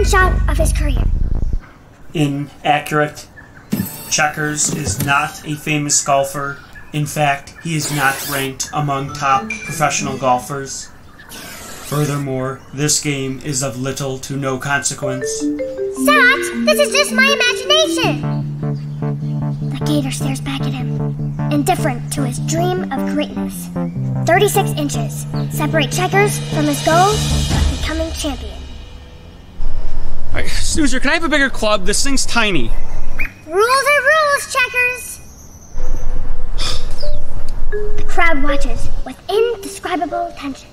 shot of his career. Inaccurate. Checkers is not a famous golfer. In fact, he is not ranked among top professional golfers. Furthermore, this game is of little to no consequence. Zach, this is just my imagination! The gator stares back at him, indifferent to his dream of greatness. 36 inches separate Checkers from his goal of becoming champion. Alright, Snoozer, can I have a bigger club? This thing's tiny. Rules are rules, Checkers! The crowd watches with indescribable attention.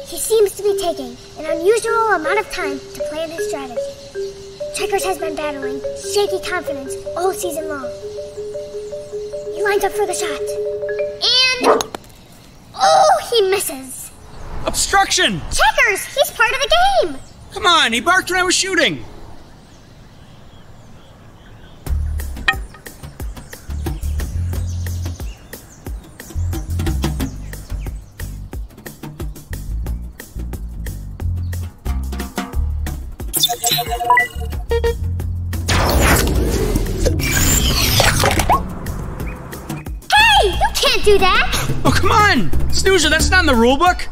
He seems to be taking an unusual amount of time to plan his strategy. Checkers has been battling shaky confidence all season long. He lines up for the shot. And... oh, he misses. Obstruction! Checkers, he's part of the game! Come on, he barked when I was shooting. Hey, you can't do that! Oh, come on! Snoozer, that's not in the rule book.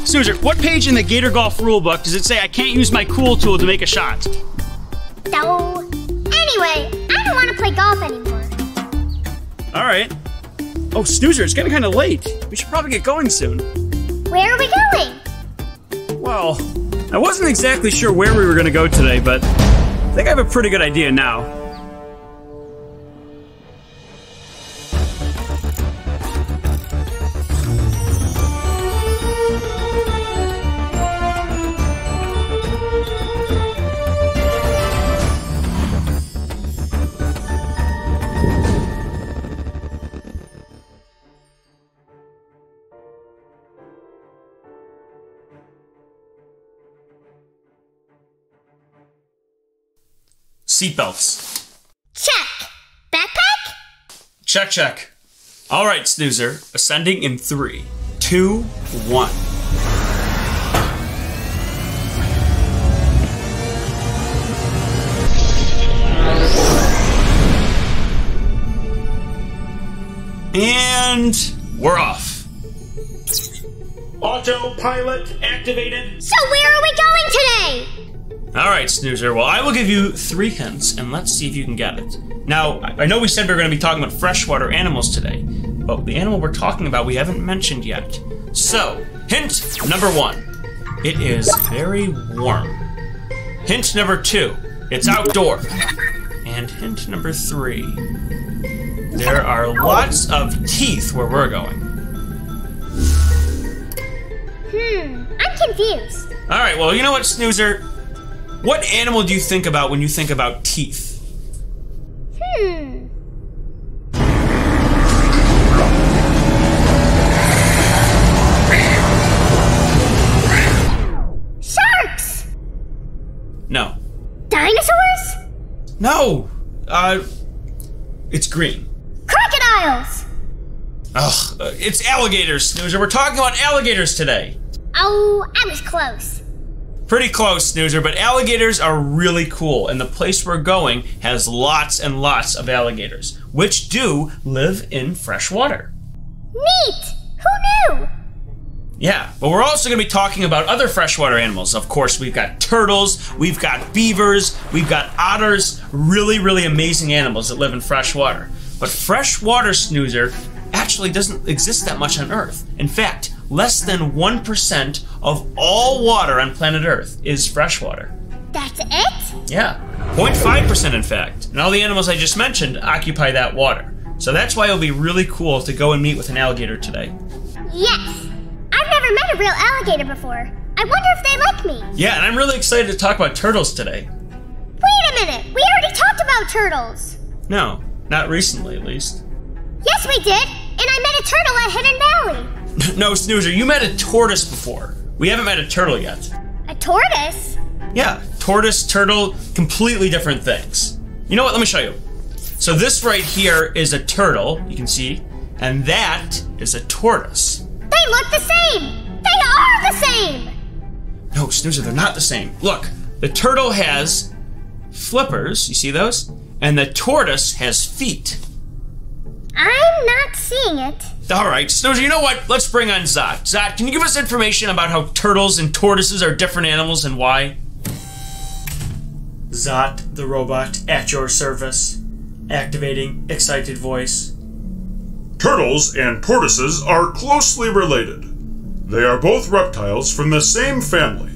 Snoozer, what page in the Gator Golf rulebook does it say I can't use my cool tool to make a shot? So, anyway, I don't want to play golf anymore. All right. Oh, Snoozer, it's getting kind of late. We should probably get going soon. Where are we going? Well, I wasn't exactly sure where we were going to go today, but I think I have a pretty good idea now. Seatbelts. Check. Backpack? Check, check. All right, Snoozer. Ascending in 3, 2, 1. And we're off. Autopilot activated. So where are we going today? All right, Snoozer. Well, I will give you 3 hints, and let's see if you can get it. Now, I know we said we were going to be talking about freshwater animals today, but the animal we're talking about we haven't mentioned yet. So, hint number 1, it is very warm. Hint number 2, it's outdoor. And hint number 3, there are lots of teeth where we're going. I'm confused. All right, well, you know what, Snoozer? What animal do you think about when you think about teeth? Sharks! No. Dinosaurs? No! It's green. Crocodiles! Ugh, it's alligators, Snoozer. We're talking about alligators today. Oh, I was close. Pretty close, Snoozer, but alligators are really cool, and the place we're going has lots and lots of alligators, which do live in fresh water. Neat! Who knew? Yeah, but we're also going to be talking about other freshwater animals. Of course, we've got turtles, we've got beavers, we've got otters, really, really amazing animals that live in fresh water. But freshwater, Snoozer, actually doesn't exist that much on Earth. In fact, less than 1% of all water on planet Earth is freshwater. That's it? Yeah, 0.5% in fact. And all the animals I just mentioned occupy that water. So that's why it'll be really cool to go and meet with an alligator today. Yes. I've never met a real alligator before. I wonder if they like me. Yeah, and I'm really excited to talk about turtles today. Wait a minute. We already talked about turtles. No, not recently at least. Yes, we did. And I met a turtle at Hidden Valley. No, Snoozer, you met a tortoise before. We haven't met a turtle yet. A tortoise? Yeah, tortoise, turtle, completely different things. You know what, let me show you. So this right here is a turtle, you can see, and that is a tortoise. They look the same. They are the same. No, Snoozer, they're not the same. Look, The turtle has flippers, you see those? And the tortoise has feet. I'm not seeing it. All right, Snoozer, you know what? Let's bring on Zot. Zot, can you give us information about how turtles and tortoises are different animals and why? Zot, the robot, at your service. Activating excited voice. Turtles and tortoises are closely related. They are both reptiles from the same family.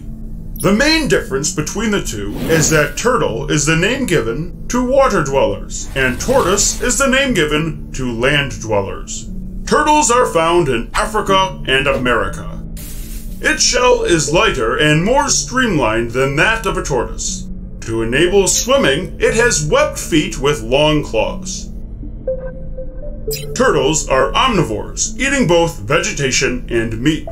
The main difference between the two is that turtle is the name given to water dwellers, and tortoise is the name given to land dwellers. Turtles are found in Africa and America. Its shell is lighter and more streamlined than that of a tortoise. To enable swimming, it has webbed feet with long claws. Turtles are omnivores, eating both vegetation and meat.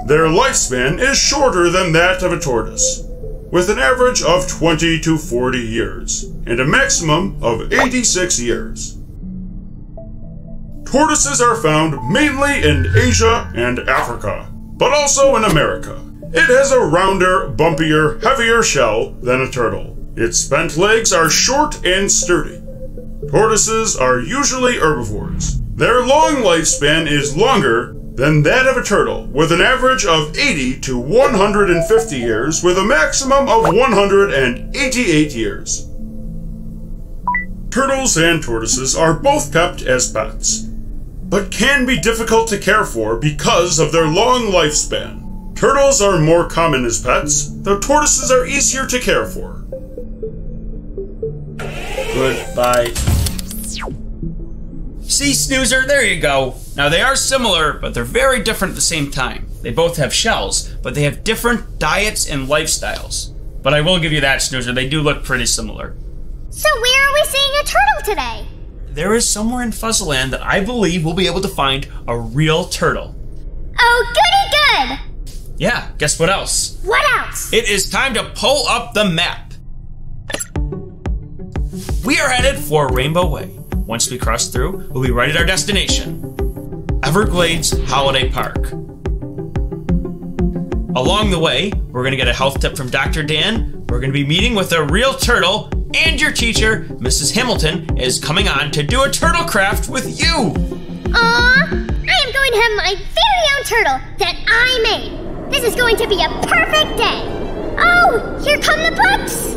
Their lifespan is shorter than that of a tortoise, with an average of 20 to 40 years, and a maximum of 86 years. Tortoises are found mainly in Asia and Africa, but also in America. It has a rounder, bumpier, heavier shell than a turtle. Its bent legs are short and sturdy. Tortoises are usually herbivores. Their long lifespan is longer than that of a turtle, with an average of 80 to 150 years, with a maximum of 188 years. Turtles and tortoises are both kept as pets, but can be difficult to care for because of their long lifespan. Turtles are more common as pets, though tortoises are easier to care for. Goodbye. See, Snoozer, there you go. Now, they are similar, but they're very different at the same time. They both have shells, but they have different diets and lifestyles. But I will give you that, Snoozer, they do look pretty similar. So where are we seeing a turtle today? There is somewhere in Fuzzleland that I believe we'll be able to find a real turtle. Oh, goody good! Yeah, guess what else? What else? It is time to pull up the map. We are headed for Rainbow Way. Once we cross through, we'll be right at our destination, Everglades Holiday Park. Along the way, we're going to get a health tip from Dr. Dan. We're going to be meeting with a real turtle, and your teacher, Mrs. Hamilton, is coming on to do a turtle craft with you. Aww, I am going to have my very own turtle that I made. This is going to be a perfect day. Oh, here come the books.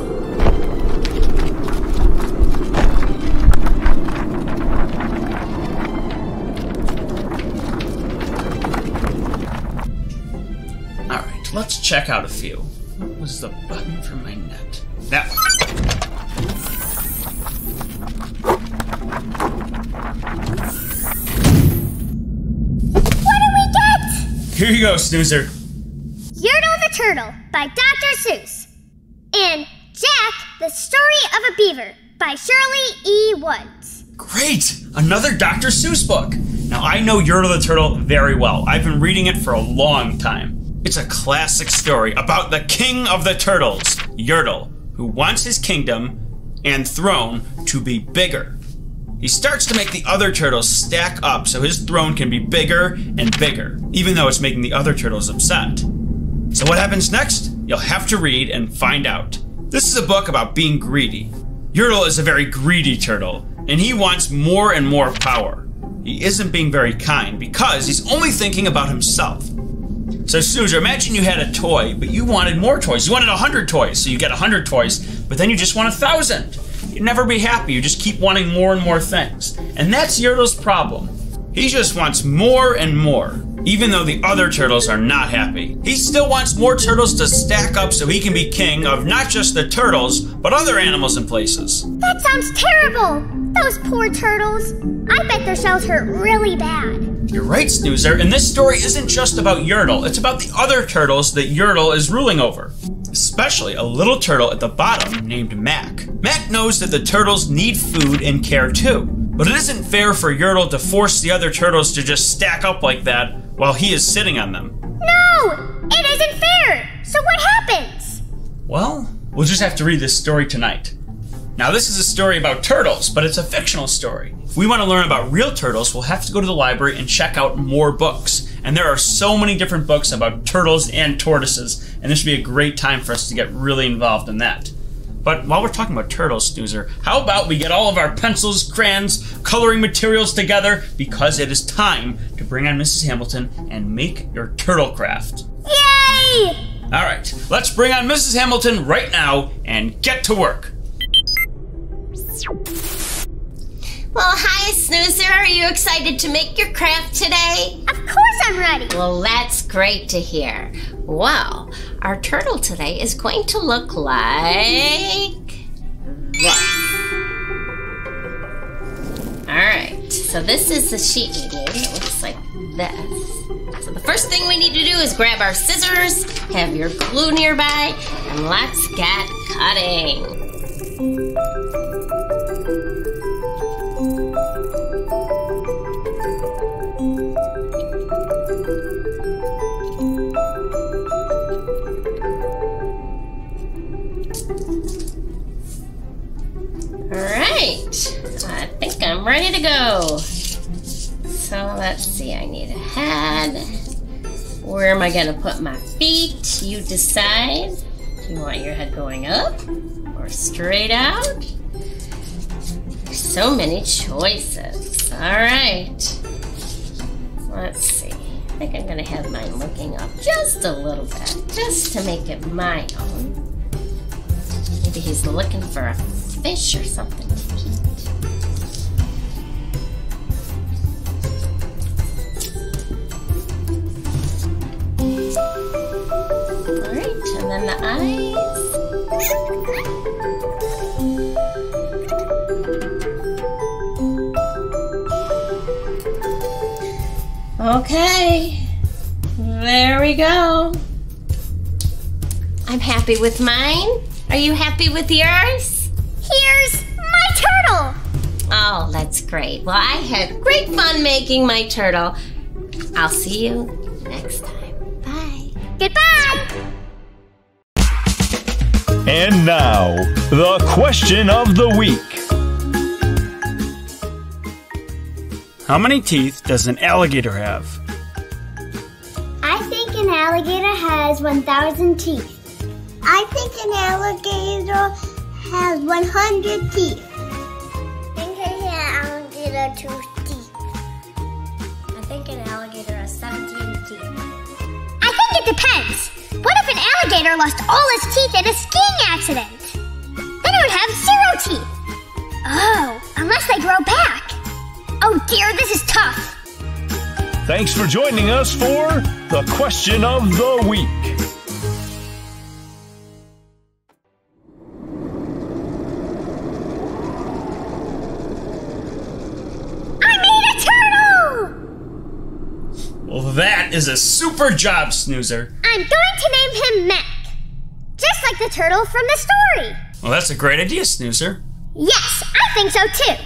Let's check out a few. What was the button for my net? That one. What do we get? Here you go, Snoozer. Yertle the Turtle by Dr. Seuss. And Jack, the Story of a Beaver by Shirley E. Woods. Great! Another Dr. Seuss book. Now, I know Yertle the Turtle very well. I've been reading it for a long time. It's a classic story about the king of the turtles, Yertle, who wants his kingdom and throne to be bigger. He starts to make the other turtles stack up so his throne can be bigger and bigger, even though it's making the other turtles upset. So what happens next? You'll have to read and find out. This is a book about being greedy. Yertle is a very greedy turtle, and he wants more and more power. He isn't being very kind because he's only thinking about himself. So Snoozer, imagine you had a toy, but you wanted more toys. You wanted 100 toys, so you get 100 toys, but then you just want 1,000. You'd never be happy. You just keep wanting more and more things. And that's Yertle's problem. He just wants more and more, even though the other turtles are not happy. He still wants more turtles to stack up so he can be king of not just the turtles, but other animals and places. That sounds terrible. Those poor turtles. I bet their shells hurt really bad. You're right, Snoozer, and this story isn't just about Yertle. It's about the other turtles that Yertle is ruling over. Especially a little turtle at the bottom named Mac. Mac knows that the turtles need food and care too. But it isn't fair for Yertle to force the other turtles to just stack up like that while he is sitting on them. No! It isn't fair! So what happens? Well, we'll just have to read this story tonight. Now, this is a story about turtles, but it's a fictional story. If we want to learn about real turtles, we'll have to go to the library and check out more books. and there are so many different books about turtles and tortoises, and this would be a great time for us to get really involved in that. But while we're talking about turtles, Snoozer, how about we get all of our pencils, crayons, coloring materials together, because it is time to bring on Mrs. Hamilton and make your turtle craft. Yay! Alright, let's bring on Mrs. Hamilton right now and get to work. Well, hi, Snoozer. Are you excited to make your craft today? Of course I'm ready. Well, that's great to hear. Well, our turtle today is going to look like this. Alright, so this is the sheet we need. It looks like this. So the first thing we need to do is grab our scissors, have your glue nearby, and let's get cutting. Alright, I think I'm ready to go. So let's see, I need a head. Where am I going to put my feet? You decide. Do you want your head going up or straight out? There's so many choices. Alright, let's see. I think I'm going to have mine looking up just a little bit, just to make it my own. Maybe he's looking for a fish or something to eat. Alright, and then the eyes. Okay, there we go. I'm happy with mine. Are you happy with yours? Here's my turtle. Oh, that's great. Well, I had great fun making my turtle. I'll see you next time. Bye. Goodbye. And now, the question of the week. How many teeth does an alligator have? I think an alligator has 1,000 teeth. I think an alligator has 100 teeth. I think an alligator has 2 teeth. I think an alligator has 17 teeth. I think it depends. What if an alligator lost all his teeth in a skiing accident? Then it would have 0 teeth. Oh, unless they grow back. Oh dear, this is tough. Thanks for joining us for the question of the week. I made a turtle! Well, that is a super job, Snoozer. I'm going to name him Mac. Just like the turtle from the story. Well, that's a great idea, Snoozer. Yes, I think so too.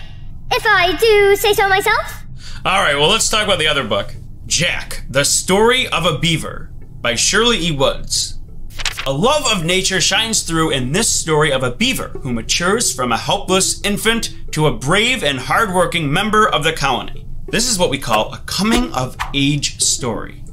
If I do say so myself. All right, well, let's talk about the other book. Jack, The Story of a Beaver by Shirley E. Woods. A love of nature shines through in this story of a beaver who matures from a helpless infant to a brave and hardworking member of the colony. This is what we call a coming-of-age story.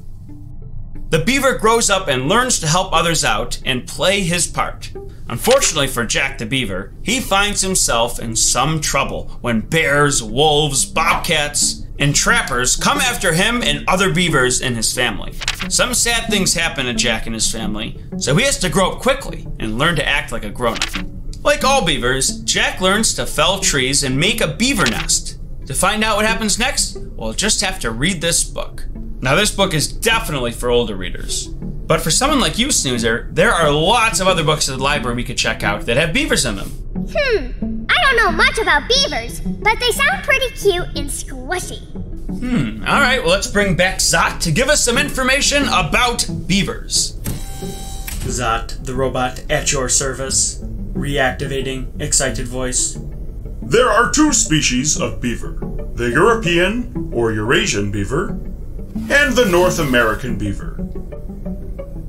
The beaver grows up and learns to help others out and play his part. Unfortunately for Jack the Beaver, he finds himself in some trouble when bears, wolves, bobcats, and trappers come after him and other beavers in his family. Some sad things happen to Jack and his family, so he has to grow up quickly and learn to act like a grown-up. Like all beavers, Jack learns to fell trees and make a beaver nest. To find out what happens next, we'll just have to read this book. Now, this book is definitely for older readers. But for someone like you, Snoozer, there are lots of other books at the library we could check out that have beavers in them. I don't know much about beavers, but they sound pretty cute and squishy. All right, well, let's bring back Zot to give us some information about beavers. Zot, the robot at your service, reactivating excited voice. There are 2 species of beaver, the European or Eurasian beaver, and the North American beaver.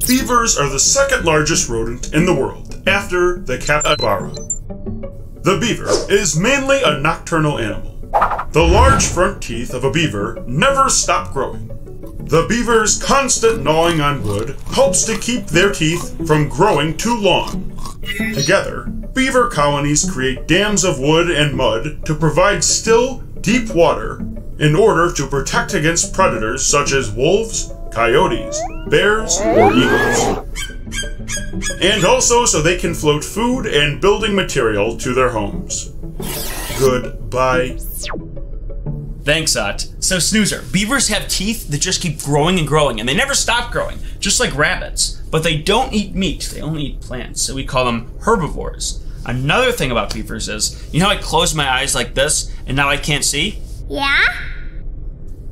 Beavers are the second largest rodent in the world, after the capybara. The beaver is mainly a nocturnal animal. The large front teeth of a beaver never stop growing. The beaver's constant gnawing on wood helps to keep their teeth from growing too long. Together, beaver colonies create dams of wood and mud to provide still, deep water in order to protect against predators such as wolves, coyotes, bears, or eagles. And also so they can float food and building material to their homes. Goodbye. Thanks, Zot. So, Snoozer, beavers have teeth that just keep growing and growing, and they never stop growing, just like rabbits. But they don't eat meat, they only eat plants, so we call them herbivores. Another thing about beavers is, you know how I close my eyes like this, and now I can't see? Yeah?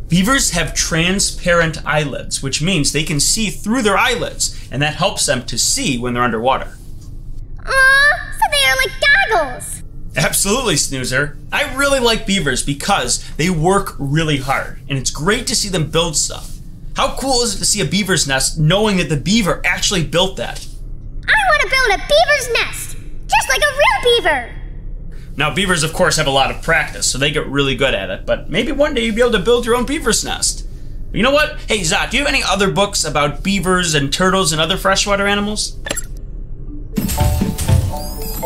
Beavers have transparent eyelids, which means they can see through their eyelids, and that helps them to see when they're underwater. Aw, so they are like goggles. Absolutely, Snoozer. I really like beavers because they work really hard, and it's great to see them build stuff. How cool is it to see a beaver's nest knowing that the beaver actually built that? I want to build a beaver's nest, just like a real beaver. Now, beavers, of course, have a lot of practice, so they get really good at it, but maybe one day you'll be able to build your own beaver's nest. But you know what? Hey, Zot, do you have any other books about beavers and turtles and other freshwater animals?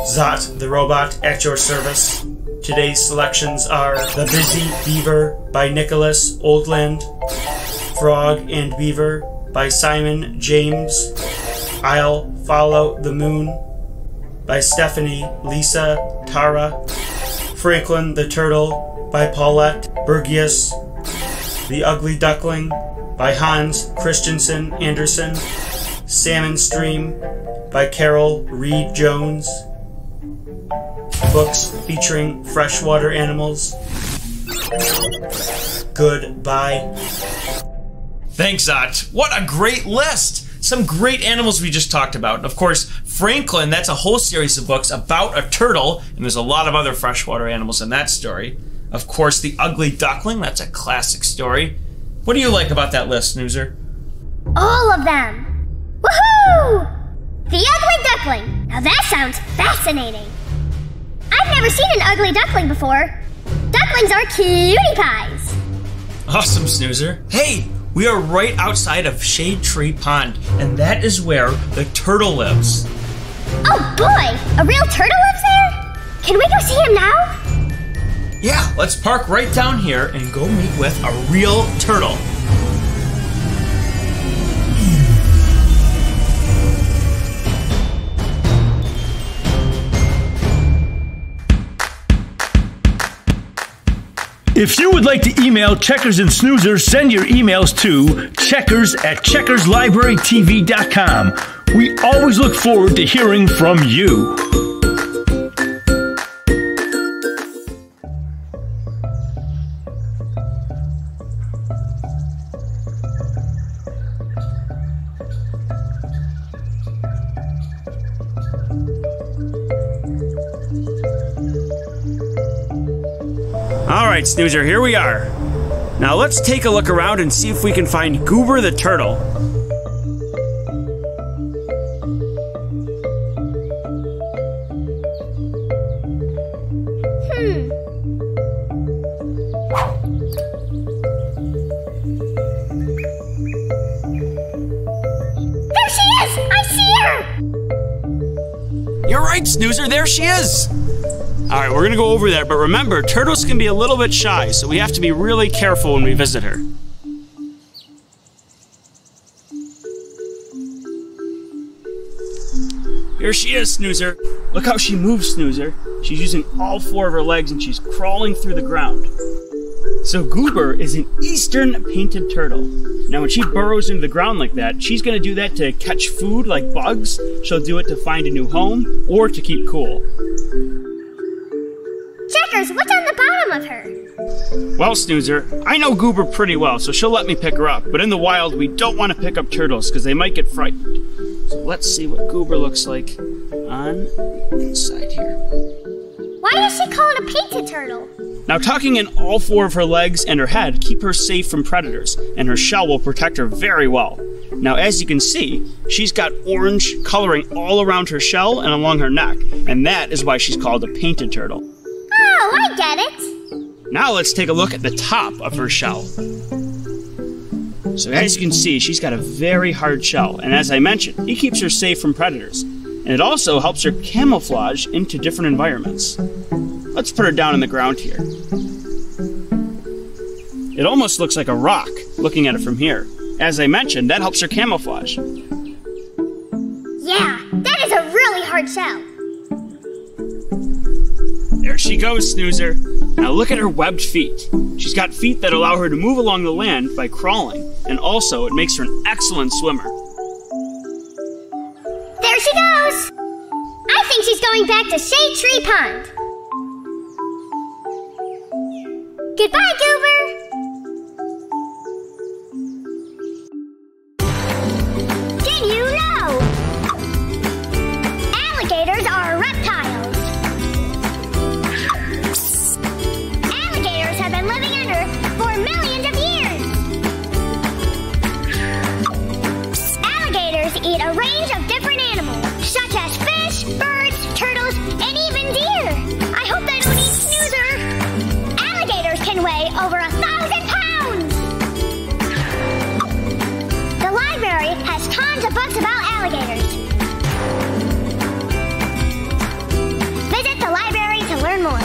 Zot, the robot, at your service. Today's selections are The Busy Beaver by Nicholas Oldland, Frog and Beaver by Simon James, I'll Follow the Moon by Stephanie Lisa Tara, Franklin the Turtle by Paulette Bergius, The Ugly Duckling by Hans Christensen Andersen, Salmon Stream by Carol Reed Jones, books featuring freshwater animals. Goodbye. Thanks, Zot. What a great list! Some great animals we just talked about. Of course, Franklin, that's a whole series of books about a turtle, and there's a lot of other freshwater animals in that story. Of course, The Ugly Duckling, that's a classic story. What do you like about that list, Snoozer? All of them. Woohoo! The Ugly Duckling. Now that sounds fascinating. I've never seen an ugly duckling before. Ducklings are cutie pies. Awesome, Snoozer. Hey, we are right outside of Shade Tree Pond, and that is where the turtle lives. Oh boy, a real turtle lives there? Can we go see him now? Yeah, let's park right down here and go meet with a real turtle. If you would like to email Checkers and Snoozer, send your emails to checkers@checkerslibrarytv.com. We always look forward to hearing from you. Alright, Snoozer, here we are. Now let's take a look around and see if we can find Goober the turtle. There she is! I see her! You're right, Snoozer, there she is! Alright, we're gonna go over there, but remember, turtles can be a little bit shy, so we have to be really careful when we visit her. Here she is, Snoozer. Look how she moves, Snoozer. She's using all four of her legs and she's crawling through the ground. So Goober is an eastern painted turtle. Now when she burrows into the ground like that, she's gonna do that to catch food like bugs. She'll do it to find a new home or to keep cool. Checkers, what's on the bottom of her? Well, Snoozer, I know Goober pretty well, so she'll let me pick her up. But in the wild, we don't want to pick up turtles because they might get frightened. So let's see what Goober looks like on the inside here. Why is she called a painted turtle? Now, tucking in all four of her legs and her head keep her safe from predators, and her shell will protect her very well. Now, as you can see, she's got orange coloring all around her shell and along her neck, and that is why she's called a painted turtle. Oh, I get it. Now let's take a look at the top of her shell. So as you can see, she's got a very hard shell, and as I mentioned, it keeps her safe from predators. And it also helps her camouflage into different environments. Let's put her down on the ground here. It almost looks like a rock, looking at it from here. As I mentioned, that helps her camouflage. Yeah, that is a really hard shell. There she goes, Snoozer. Now look at her webbed feet. She's got feet that allow her to move along the land by crawling, and also it makes her an excellent swimmer. There she goes! I think she's going back to Shade Tree Pond. Goodbye, Goober! Did you know? Alligators are reptiles. Alligators have been living under for millions of years. Alligators eat a range of different animals, such as fish, birds, turtles, and even deer. I hope they don't eat Snoozer. Alligators can weigh over 1,000 pounds. The library has tons of books about alligators. Visit the library to learn more.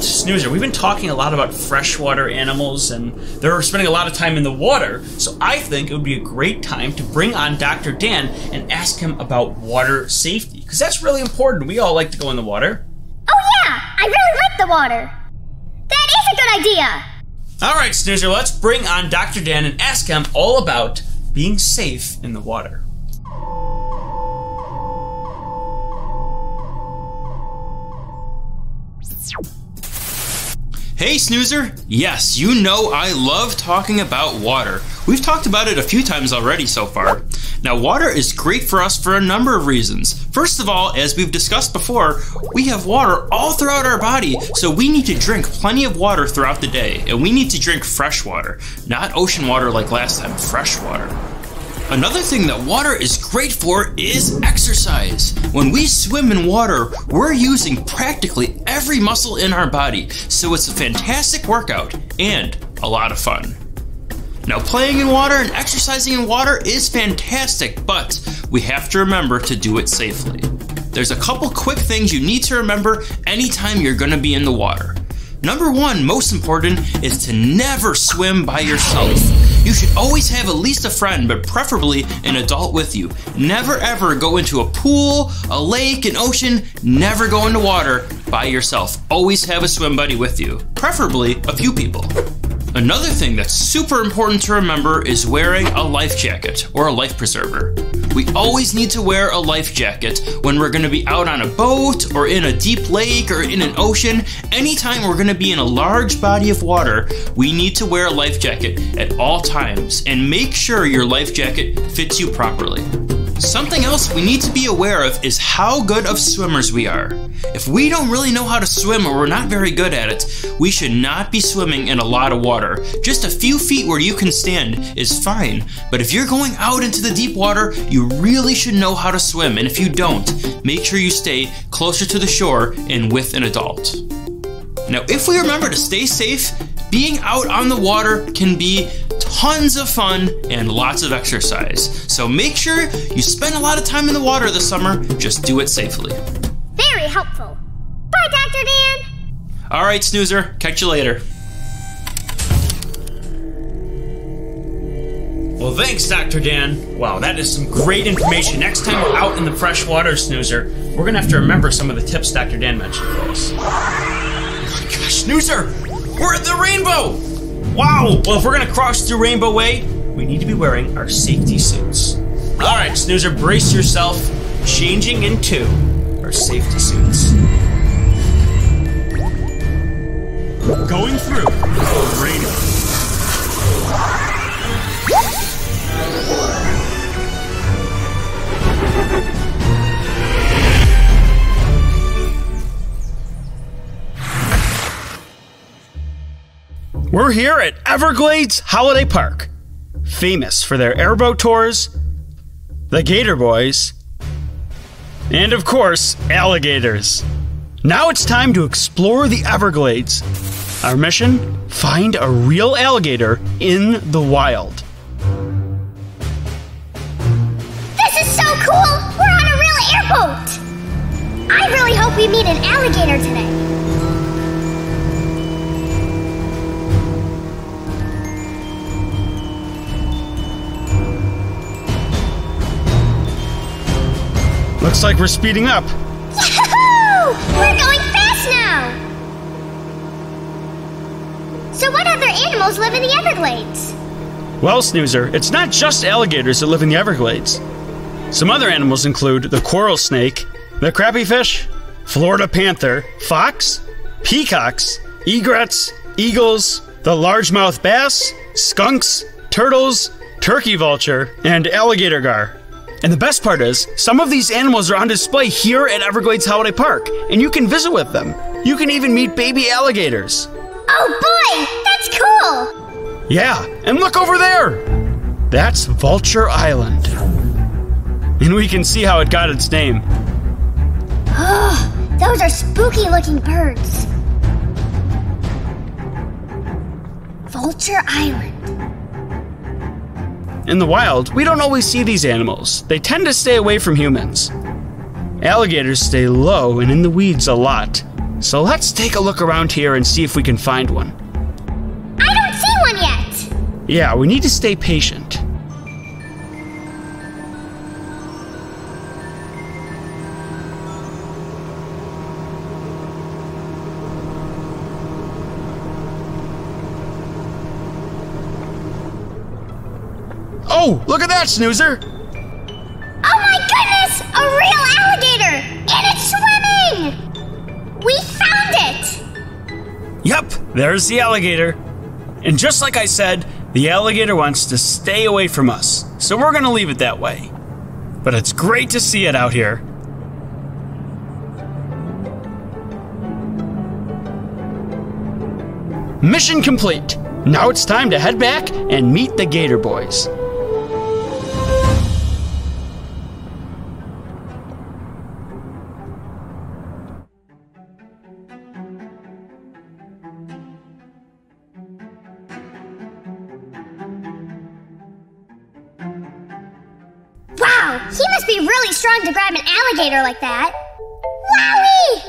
Snoozer, we've been talking a lot about freshwater animals, and they're spending a lot of time in the water, so I think it would be a great time to bring on Dr. Dan and ask him about water safety, because that's really important. We all like to go in the water. Oh yeah, I really like the water. That is a good idea. All right, Snoozer, let's bring on Dr. Dan and ask him all about being safe in the water. Hey Snoozer! Yes, you know I love talking about water. We've talked about it a few times already so far. Now water is great for us for a number of reasons. First of all, as we've discussed before, we have water all throughout our body, so we need to drink plenty of water throughout the day. And we need to drink fresh water, not ocean water like last time, fresh water. Another thing that water is great for is exercise. When we swim in water, we're using practically every muscle in our body, so it's a fantastic workout and a lot of fun. Now playing in water and exercising in water is fantastic, but we have to remember to do it safely. There's a couple quick things you need to remember anytime you're gonna be in the water. Number one, most important, is to never swim by yourself. You should always have at least a friend, but preferably an adult with you. Never ever go into a pool, a lake, an ocean. Never go into water by yourself. Always have a swim buddy with you, preferably a few people. Another thing that's super important to remember is wearing a life jacket or a life preserver. We always need to wear a life jacket when we're going to be out on a boat or in a deep lake or in an ocean. Anytime we're going to be in a large body of water, we need to wear a life jacket at all times and make sure your life jacket fits you properly. Something else we need to be aware of is how good of swimmers we are. If we don't really know how to swim or we're not very good at it, we should not be swimming in a lot of water. Just a few feet where you can stand is fine, but if you're going out into the deep water, you really should know how to swim, and if you don't, make sure you stay closer to the shore and with an adult. Now, if we remember to stay safe, being out on the water can be tons of fun and lots of exercise. So make sure you spend a lot of time in the water this summer. Just do it safely. Very helpful. Bye, Dr. Dan. All right, Snoozer. Catch you later. Well, thanks, Dr. Dan. Wow, that is some great information. Next time we're out in the fresh water, Snoozer, we're going to have to remember some of the tips Dr. Dan mentioned for us. Oh my gosh, Snoozer! We're at the rainbow! Wow! Well, if we're going to cross through Rainbow Way, we need to be wearing our safety suits. All right, Snoozer, brace yourself. Changing into our safety suits. Going through the rainbow. We're here at Everglades Holiday Park, famous for their airboat tours, the Gator Boys, and of course, alligators. Now it's time to explore the Everglades. Our mission? Find a real alligator in the wild. This is so cool! We're on a real airboat! I really hope we meet an alligator today. Looks like we're speeding up. Yahoo! We're going fast now! So what other animals live in the Everglades? Well, Snoozer, it's not just alligators that live in the Everglades. Some other animals include the coral snake, the crappie fish, Florida panther, fox, peacocks, egrets, eagles, the largemouth bass, skunks, turtles, turkey vulture, and alligator gar. And the best part is, some of these animals are on display here at Everglades Holiday Park, and you can visit with them. You can even meet baby alligators. Oh boy, that's cool! Yeah, and look over there! That's Vulture Island. And we can see how it got its name. Oh, those are spooky looking birds. Vulture Island. In the wild, we don't always see these animals. They tend to stay away from humans. Alligators stay low and in the weeds a lot. So let's take a look around here and see if we can find one. I don't see one yet! Yeah, we need to stay patient. Oh, look at that, Snoozer! Oh my goodness! A real alligator! And it's swimming! We found it! Yep, there's the alligator. And just like I said, the alligator wants to stay away from us, so we're gonna leave it that way. But it's great to see it out here. Mission complete. Now it's time to head back and meet the Gator Boys. Wow, he must be really strong to grab an alligator like that. Wowie!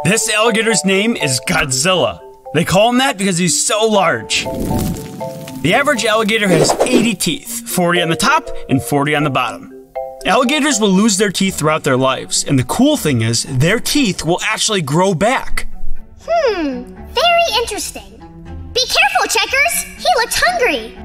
This alligator's name is Godzilla. They call him that because he's so large. The average alligator has 80 teeth, 40 on the top and 40 on the bottom. Alligators will lose their teeth throughout their lives, and the cool thing is, their teeth will actually grow back. Very interesting. Be careful, Checkers! He looks hungry!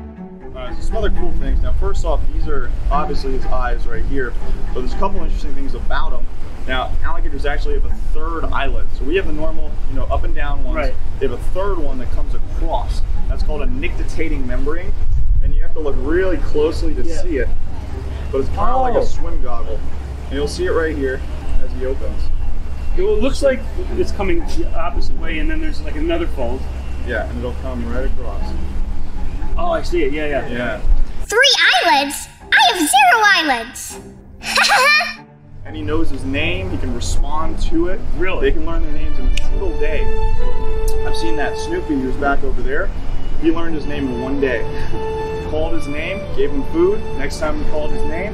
Some other cool things. Now, first off, these are obviously his eyes right here, but there's a couple interesting things about them. Now, alligators actually have a third eyelid. So we have the normal, up and down ones. Right. They have a third one that comes across. That's called a nictitating membrane, and you have to look really closely to see it. But it's kind of like a swim goggle, and you'll see it right here as he opens. It looks like it's coming the opposite way, and then there's like another fold. Yeah, and it'll come right across. Oh, I see it. Yeah. 3 eyelids? I have 0 eyelids! And he knows his name, he can respond to it. Really? They can learn their names in a single day. I've seen that. Snoopy, who's back over there, he learned his name in 1 day. Called his name, gave him food. Next time he called his name,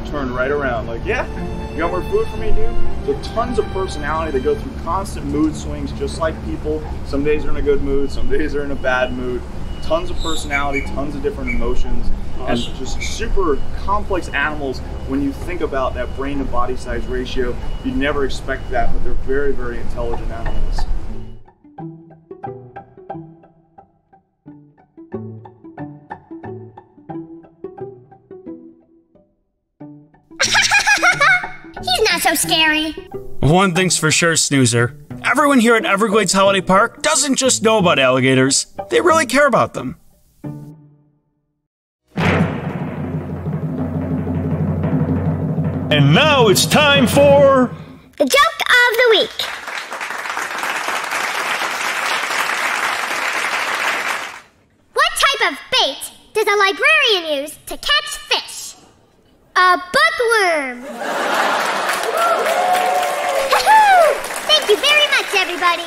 turned right around. Like, yeah, you got more food for me, dude? So tons of personality. They go through constant mood swings, just like people. Some days they're in a good mood, some days they're in a bad mood. Tons of personality, tons of different emotions, and just super complex animals. When you think about that brain to body size ratio, you'd never expect that, but they're very, very intelligent animals. He's not so scary. One thing's for sure, Snoozer. Everyone here at Everglades Holiday Park doesn't just know about alligators, they really care about them. And now it's time for... The joke of the week. What type of bait does a librarian use to catch fish? A bookworm. Thank you very much, everybody.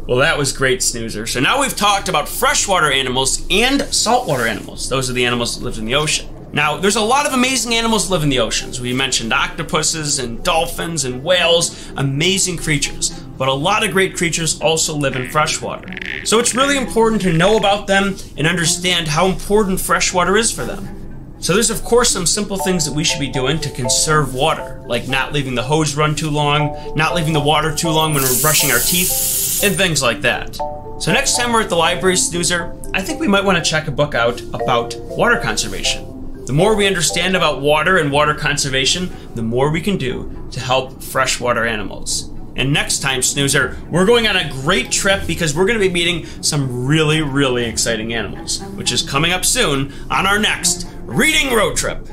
Well, that was great, Snoozer. So now we've talked about freshwater animals and saltwater animals. Those are the animals that live in the ocean. Now, there's a lot of amazing animals that live in the oceans. We mentioned octopuses and dolphins and whales, amazing creatures. But a lot of great creatures also live in freshwater. So it's really important to know about them and understand how important freshwater is for them. So there's of course some simple things that we should be doing to conserve water, like not leaving the hose run too long, not leaving the water too long when we're brushing our teeth, and things like that. So next time we're at the library, Snoozer, I think we might want to check a book out about water conservation. The more we understand about water and water conservation, the more we can do to help freshwater animals. And next time, Snoozer, we're going on a great trip because we're going to be meeting some really, really exciting animals, which is coming up soon on our next Reading Road Trip.